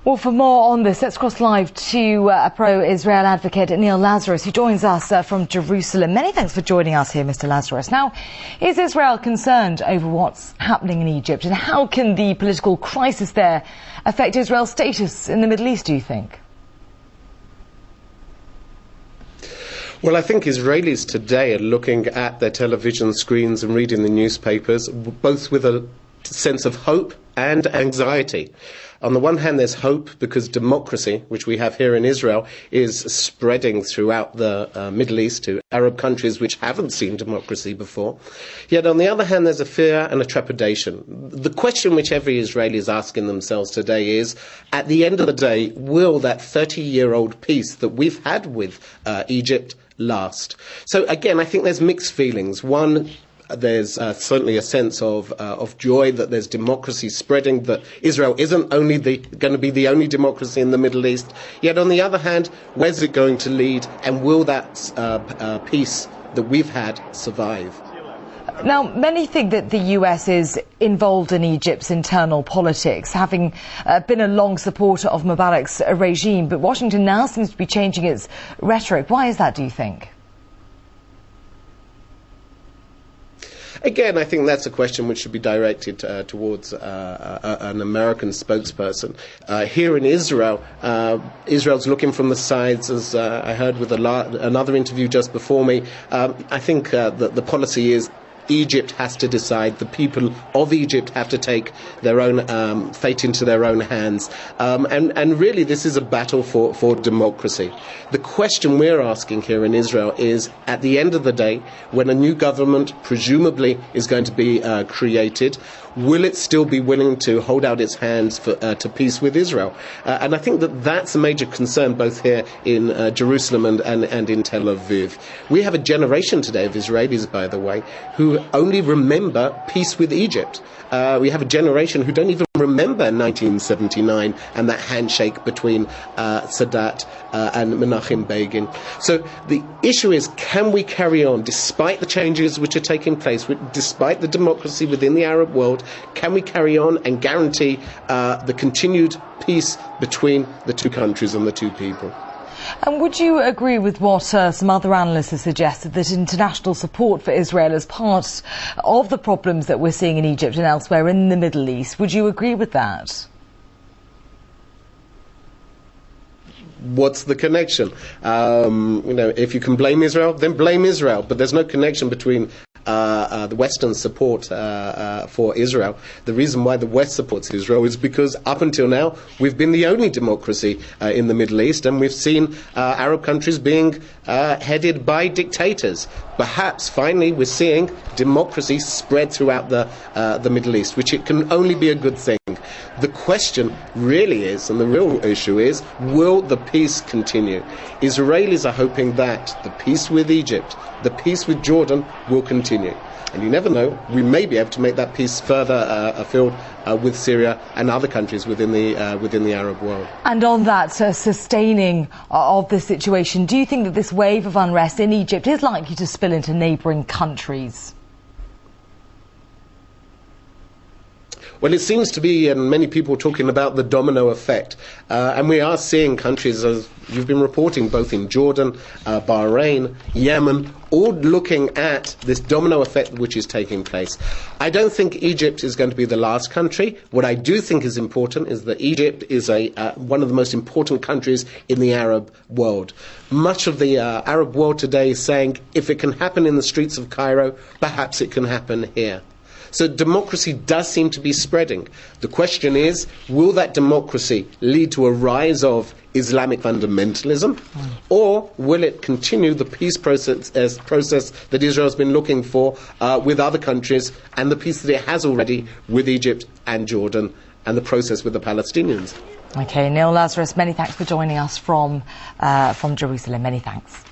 Well, for more on this, let's cross live to a pro-Israel advocate, Neil Lazarus, who joins us from Jerusalem. Many thanks for joining us here, Mr. Lazarus. Now, is Israel concerned over what's happening in Egypt, and how can the political crisis there affect Israel's status in the Middle East, do you think? Well, I think Israelis today are looking at their television screens and reading the newspapers, both with a sense of hope and anxiety. On the one hand, there's hope because democracy, which we have here in Israel, is spreading throughout the Middle East to Arab countries which haven't seen democracy before. Yet on the other hand, there's a fear and a trepidation. The question which every Israeli is asking themselves today is, at the end of the day, will that 30-year-old peace that we've had with Egypt last? So again, I think there's mixed feelings. One, there's certainly a sense of joy that there's democracy spreading, that Israel isn't only going to be the only democracy in the Middle East. Yet on the other hand, where's it going to lead, and will that peace that we've had survive? Now, many think that the US is involved in Egypt's internal politics, having been a long supporter of Mubarak's regime, but Washington now seems to be changing its rhetoric. Why is that, do you think? Again, I think that's a question which should be directed towards an American spokesperson. Here in Israel, Israel's looking from the sides, as I heard with another interview just before me. I think that the policy is Egypt has to decide. The people of Egypt have to take their own fate into their own hands. And really, this is a battle for democracy. The question we're asking here in Israel is, at the end of the day, when a new government presumably is going to be created, will it still be willing to hold out its hands to peace with Israel? And I think that that's a major concern both here in Jerusalem and in Tel Aviv. We have a generation today of Israelis, by the way, who only remember peace with Egypt. We have a generation who don't even remember 1979 and that handshake between Sadat and Menachem Begin. So the issue is, can we carry on despite the changes which are taking place, despite the democracy within the Arab world? Can we carry on and guarantee the continued peace between the two countries and the two people? And would you agree with what some other analysts have suggested, that international support for Israel is part of the problems that we're seeing in Egypt and elsewhere in the Middle East? Would you agree with that? What's the connection? If you can blame Israel, then blame Israel. But there's no connection between the Western support for Israel. The reason why the West supports Israel is because up until now we've been the only democracy in the Middle East, and we've seen Arab countries being headed by dictators. Perhaps finally we're seeing democracy spread throughout the Middle East, which it can only be a good thing. The question really is, and the real issue is, will the peace continue? Israelis are hoping that the peace with Egypt, the peace with Jordan will continue. And you never know, we may be able to make that peace further afield with Syria and other countries within the Arab world. And on that sustaining of the situation, do you think that this wave of unrest in Egypt is likely to spill into neighbouring countries? Well, it seems to be, and many people talking about the domino effect. And we are seeing countries, as you've been reporting, both in Jordan, Bahrain, Yemen, all looking at this domino effect which is taking place. I don't think Egypt is going to be the last country. What I do think is important is that Egypt is one of the most important countries in the Arab world. Much of the Arab world today is saying, if it can happen in the streets of Cairo, perhaps it can happen here. So democracy does seem to be spreading. The question is, will that democracy lead to a rise of Islamic fundamentalism, or will it continue the peace process that Israel has been looking for with other countries, and the peace that it has already with Egypt and Jordan, and the process with the Palestinians? Okay, Neil Lazarus, many thanks for joining us from Jerusalem. Many thanks.